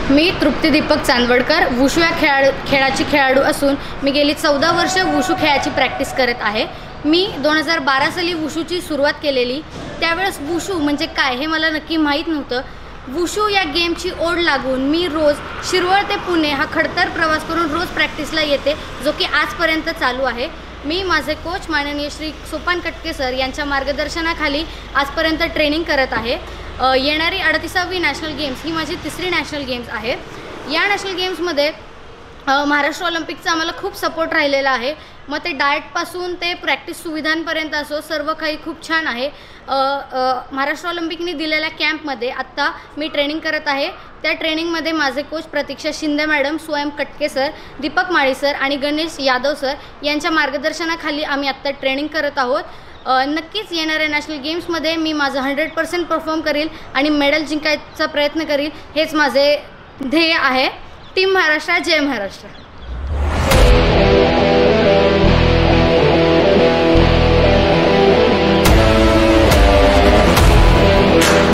मी तृप्ती Deepak Chandwadkar wushu या खेळाची खेळाडू असून मी गेली 14 वर्ष वुशू खेळाची प्रॅक्टिस करत आहे। मी 2012 साली वुशूची सुरुवात केलेली। त्यावेळेस वुशू म्हणजे काय हे मला नक्की माहीत नव्हतं। वुशू या गेमची ओढ लागून मी रोज शिरवळ ते पुणे हा खडतर प्रवास करून रोज प्रॅक्टिसला येते, जो की आजपर्यंत चालू आहे। मी माझे कोच माननीय श्री सोपान कटके सर यांच्या मार्गदर्शनाखाली आजपर्यंत ट्रेनिंग करत आहे। येणारी 38वी नॅशनल गेम्स ही माझी तिसरी नॅशनल गेम्स आहे। या नॅशनल गेम्समध्ये महाराष्ट्र ऑलिम्पिकचा आम्हाला खूप सपोर्ट राहिलेला आहे। मग ते डाएटपासून ते प्रॅक्टिस सुविधांपर्यंत असो सर्व काही खूप छान आहे। महाराष्ट्र ऑलिम्पिकने दिलेल्या कॅम्पमध्ये आत्ता मी ट्रेनिंग करत आहे। त्या ट्रेनिंगमध्ये माझे कोच प्रतीक्षा शिंदे मॅडम, स्वयं कटके सर, दीपक माळी सर आणि गणेश यादव सर यांच्या मार्गदर्शनाखाली आम्ही आत्ता ट्रेनिंग करत आहोत। नक्कीच येणाऱ्या नॅशनल गेम्समध्ये मी माझं 100% परफॉर्म करील आणि मेडल जिंकायचा प्रयत्न करील, हेच माझे ध्येय आहे। टीम महाराष्ट्र, जय महाराष्ट्र।